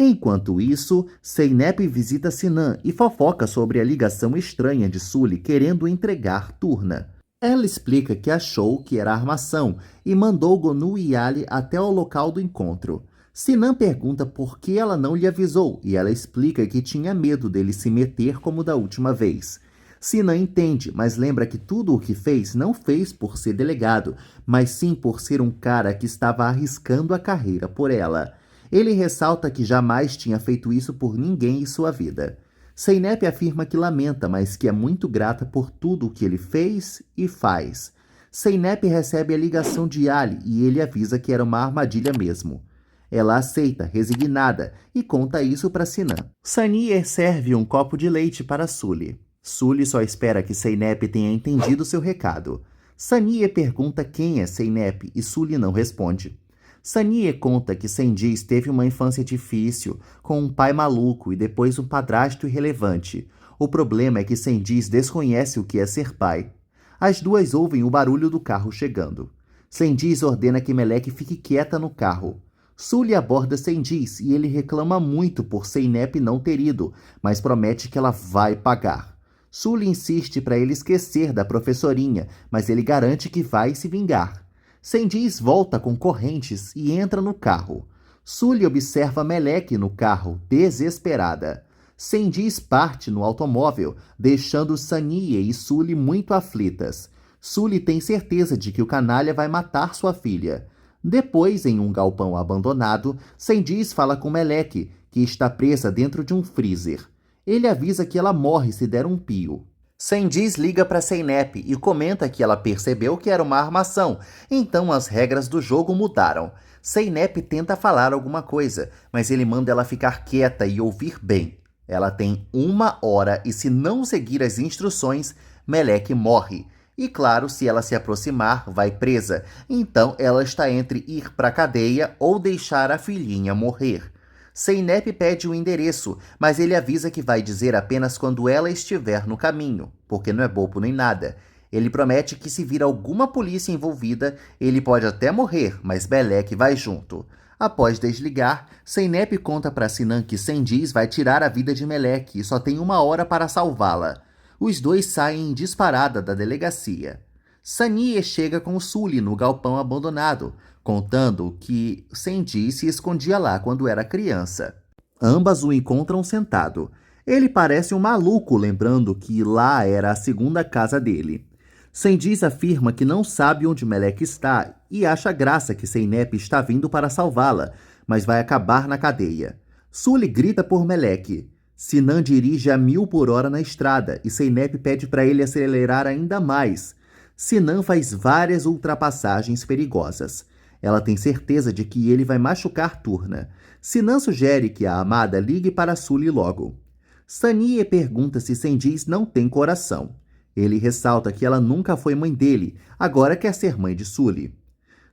Enquanto isso, Zeynep visita Sinan e fofoca sobre a ligação estranha de Sully querendo entregar Turna. Ela explica que achou que era armação e mandou Gonu e Ali até o local do encontro. Sinan pergunta por que ela não lhe avisou e ela explica que tinha medo dele se meter como da última vez. Sinan entende, mas lembra que tudo o que fez não fez por ser delegado, mas sim por ser um cara que estava arriscando a carreira por ela. Ele ressalta que jamais tinha feito isso por ninguém em sua vida. Zeynep afirma que lamenta, mas que é muito grata por tudo o que ele fez e faz. Zeynep recebe a ligação de Ali e ele avisa que era uma armadilha mesmo. Ela aceita, resignada, e conta isso para Sinan. Saniye serve um copo de leite para Sully. Sully só espera que Zeynep tenha entendido seu recado. Saniye pergunta quem é Zeynep e Sully não responde. Saniye conta que Cengiz teve uma infância difícil, com um pai maluco e depois um padrasto irrelevante. O problema é que Cengiz desconhece o que é ser pai. As duas ouvem o barulho do carro chegando. Cengiz ordena que Melek fique quieta no carro. Sully aborda Cengiz e ele reclama muito por Zeynep não ter ido, mas promete que ela vai pagar. Sully insiste para ele esquecer da professorinha, mas ele garante que vai se vingar. Cengiz volta com correntes e entra no carro. Sully observa Melek no carro, desesperada. Cengiz parte no automóvel, deixando Saniye e Sully muito aflitas. Sully tem certeza de que o canalha vai matar sua filha. Depois, em um galpão abandonado, Cengiz fala com Melek, que está presa dentro de um freezer. Ele avisa que ela morre se der um pio. Cengiz liga para Zeynep e comenta que ela percebeu que era uma armação, então as regras do jogo mudaram. Zeynep tenta falar alguma coisa, mas ele manda ela ficar quieta e ouvir bem. Ela tem 1 hora e se não seguir as instruções, Melek morre. E claro, se ela se aproximar, vai presa. Então ela está entre ir para a cadeia ou deixar a filhinha morrer. Zeynep pede o endereço, mas ele avisa que vai dizer apenas quando ela estiver no caminho, porque não é bobo nem nada. Ele promete que se vir alguma polícia envolvida, ele pode até morrer, mas Melek vai junto. Após desligar, Zeynep conta para Sinan que Cengiz vai tirar a vida de Melek e só tem 1 hora para salvá-la. Os dois saem em disparada da delegacia. Saniye chega com Sully no galpão abandonado, contando que Cengiz se escondia lá quando era criança. Ambas o encontram sentado. Ele parece um maluco, lembrando que lá era a segunda casa dele. Cengiz afirma que não sabe onde Melek está e acha graça que Zeynep está vindo para salvá-la, mas vai acabar na cadeia. Sully grita por Melek. Sinan dirige a 1000 por hora na estrada e Zeynep pede para ele acelerar ainda mais. Sinan faz várias ultrapassagens perigosas. Ela tem certeza de que ele vai machucar Turna. Sinan sugere que a amada ligue para Sully logo. Saniye pergunta se Cengiz não tem coração. Ele ressalta que ela nunca foi mãe dele, agora quer ser mãe de Sully.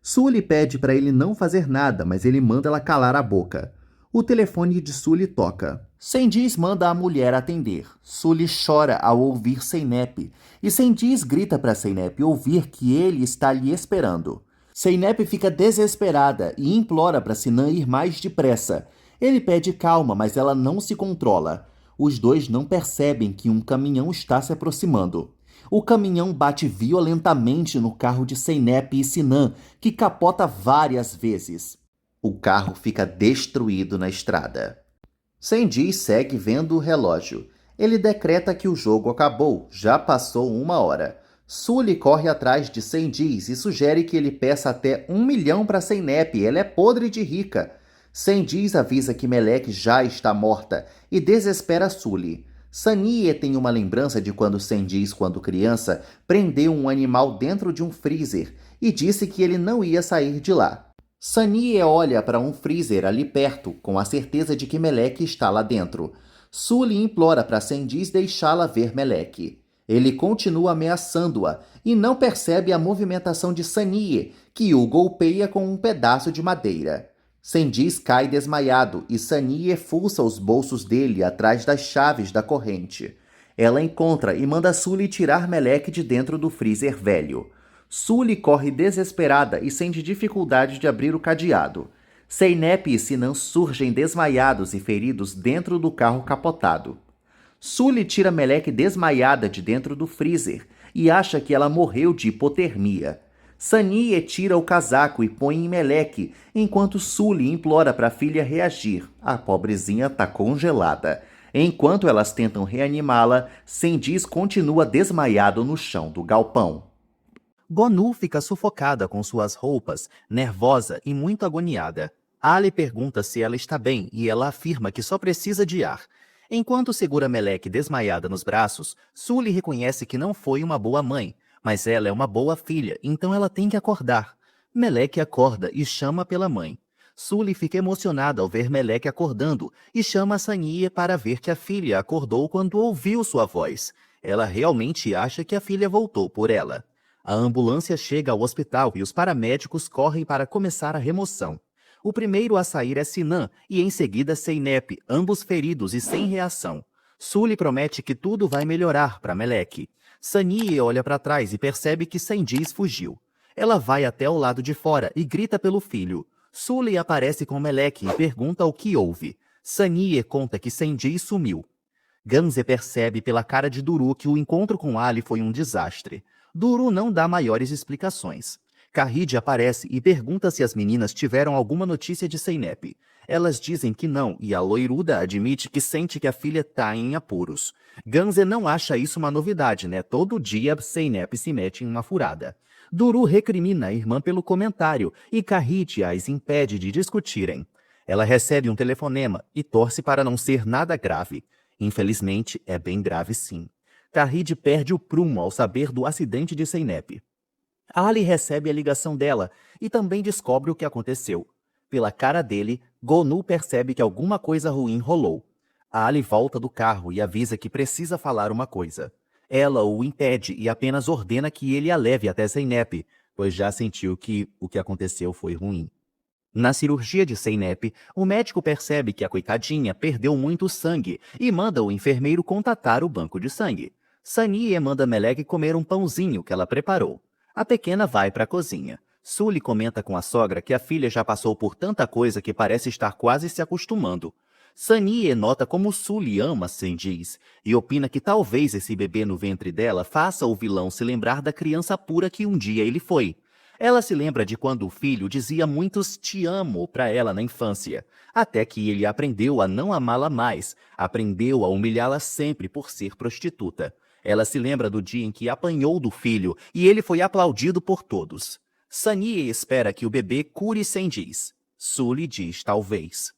Sully pede para ele não fazer nada, mas ele manda ela calar a boca. O telefone de Sully toca. Cengiz manda a mulher atender. Sully chora ao ouvir Zeynep, e Cengiz grita para Zeynep ouvir que ele está lhe esperando. Zeynep fica desesperada e implora para Sinan ir mais depressa. Ele pede calma, mas ela não se controla. Os dois não percebem que um caminhão está se aproximando. O caminhão bate violentamente no carro de Zeynep e Sinan, que capota várias vezes. O carro fica destruído na estrada. Cengiz segue vendo o relógio. Ele decreta que o jogo acabou, já passou 1 hora. Sully corre atrás de Cengiz e sugere que ele peça até 1 milhão para Zeynep, ela é podre de rica. Cengiz avisa que Melek já está morta e desespera Sully. Saniye tem uma lembrança de quando Cengiz, quando criança, prendeu um animal dentro de um freezer e disse que ele não ia sair de lá. Saniye olha para um freezer ali perto, com a certeza de que Melek está lá dentro. Sully implora para Cengiz deixá-la ver Melek. Ele continua ameaçando-a e não percebe a movimentação de Saniye, que o golpeia com um pedaço de madeira. Cengiz cai desmaiado e Saniye fuça os bolsos dele atrás das chaves da corrente. Ela encontra e manda Sully tirar Melek de dentro do freezer velho. Sully corre desesperada e sente dificuldade de abrir o cadeado. Zeynep e Sinan surgem desmaiados e feridos dentro do carro capotado. Sully tira Melek desmaiada de dentro do freezer e acha que ela morreu de hipotermia. Saniye tira o casaco e põe em Melek, enquanto Sully implora para a filha reagir. A pobrezinha está congelada. Enquanto elas tentam reanimá-la, Sendiz continua desmaiado no chão do galpão. Gonu fica sufocada com suas roupas, nervosa e muito agoniada. Ali pergunta se ela está bem e ela afirma que só precisa de ar. Enquanto segura Melek desmaiada nos braços, Sully reconhece que não foi uma boa mãe, mas ela é uma boa filha, então ela tem que acordar. Melek acorda e chama pela mãe. Sully fica emocionada ao ver Melek acordando e chama a Sania para ver que a filha acordou quando ouviu sua voz. Ela realmente acha que a filha voltou por ela. A ambulância chega ao hospital e os paramédicos correm para começar a remoção. O primeiro a sair é Sinan e em seguida Zeynep, ambos feridos e sem reação. Sully promete que tudo vai melhorar para Melek. Sania olha para trás e percebe que Sendiz fugiu. Ela vai até o lado de fora e grita pelo filho. Sully aparece com Melek e pergunta o que houve. Sania conta que Sendiz sumiu. Ganze percebe pela cara de Duru que o encontro com Ali foi um desastre. Duru não dá maiores explicações. Kahid aparece e pergunta se as meninas tiveram alguma notícia de Zeynep. Elas dizem que não e a loiruda admite que sente que a filha está em apuros. Ganze não acha isso uma novidade, né? Todo dia Zeynep se mete em uma furada. Duru recrimina a irmã pelo comentário e Kahid as impede de discutirem. Ela recebe um telefonema e torce para não ser nada grave. Infelizmente, é bem grave sim. Kahid perde o prumo ao saber do acidente de Zeynep. Ali recebe a ligação dela e também descobre o que aconteceu. Pela cara dele, Gonu percebe que alguma coisa ruim rolou. Ali volta do carro e avisa que precisa falar uma coisa. Ela o impede e apenas ordena que ele a leve até Zeynep, pois já sentiu que o que aconteceu foi ruim. Na cirurgia de Zeynep, o médico percebe que a coitadinha perdeu muito sangue e manda o enfermeiro contatar o banco de sangue. Sania manda Melek comer um pãozinho que ela preparou. A pequena vai para a cozinha. Sully comenta com a sogra que a filha já passou por tanta coisa que parece estar quase se acostumando. Sania nota como Sully ama Sendiz e opina que talvez esse bebê no ventre dela faça o vilão se lembrar da criança pura que um dia ele foi. Ela se lembra de quando o filho dizia muitos te amo para ela na infância, até que ele aprendeu a não amá-la mais, aprendeu a humilhá-la sempre por ser prostituta. Ela se lembra do dia em que apanhou do filho e ele foi aplaudido por todos. Sania espera que o bebê cure Sendiz. Sully diz talvez.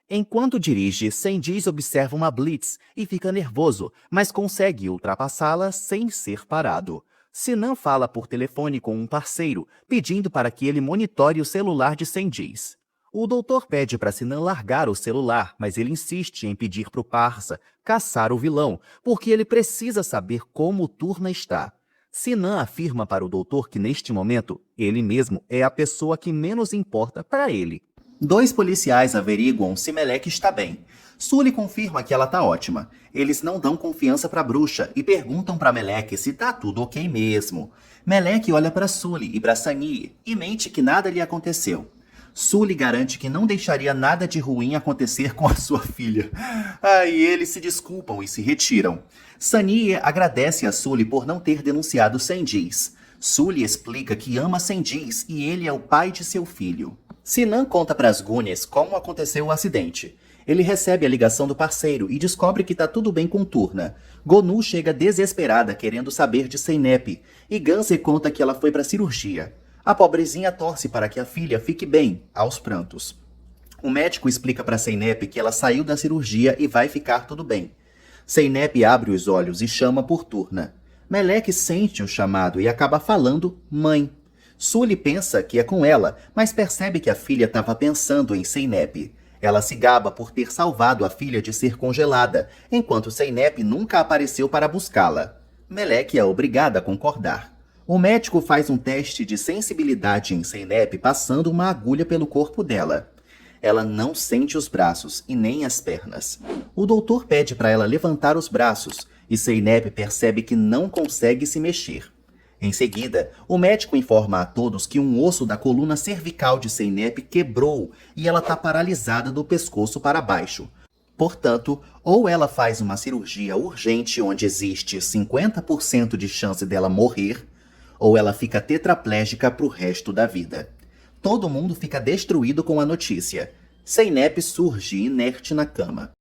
Enquanto dirige, Sendiz observa uma blitz e fica nervoso, mas consegue ultrapassá-la sem ser parado. Sinan fala por telefone com um parceiro, pedindo para que ele monitore o celular de Sendiz. O doutor pede para Sinan largar o celular, mas ele insiste em pedir para o parça caçar o vilão, porque ele precisa saber como Turna está. Sinan afirma para o doutor que neste momento, ele mesmo é a pessoa que menos importa para ele. 2 policiais averiguam se Melek está bem. Sully confirma que ela está ótima. Eles não dão confiança para a bruxa e perguntam para Melek se tá tudo ok mesmo. Melek olha para Sully e para Sania e mente que nada lhe aconteceu. Sully garante que não deixaria nada de ruim acontecer com a sua filha. Aí eles se desculpam e se retiram. Sania agradece a Sully por não ter denunciado Sendiz. Sully explica que ama Sendiz e ele é o pai de seu filho. Sinan conta para as Gúnias como aconteceu o acidente. Ele recebe a ligação do parceiro e descobre que tá tudo bem com Turna. Gonu chega desesperada querendo saber de Zeynep e Ganze conta que ela foi para cirurgia. A pobrezinha torce para que a filha fique bem, aos prantos. O médico explica para Zeynep que ela saiu da cirurgia e vai ficar tudo bem. Zeynep abre os olhos e chama por Turna. Melek sente o chamado e acaba falando mãe. Sully pensa que é com ela, mas percebe que a filha estava pensando em Zeynep. Ela se gaba por ter salvado a filha de ser congelada, enquanto Zeynep nunca apareceu para buscá-la. Melek é obrigada a concordar. O médico faz um teste de sensibilidade em Zeynep passando uma agulha pelo corpo dela. Ela não sente os braços e nem as pernas. O doutor pede para ela levantar os braços e Zeynep percebe que não consegue se mexer. Em seguida, o médico informa a todos que um osso da coluna cervical de Zeynep quebrou e ela está paralisada do pescoço para baixo. Portanto, ou ela faz uma cirurgia urgente onde existe 50% de chance dela morrer, ou ela fica tetraplégica para o resto da vida. Todo mundo fica destruído com a notícia. Zeynep surge inerte na cama.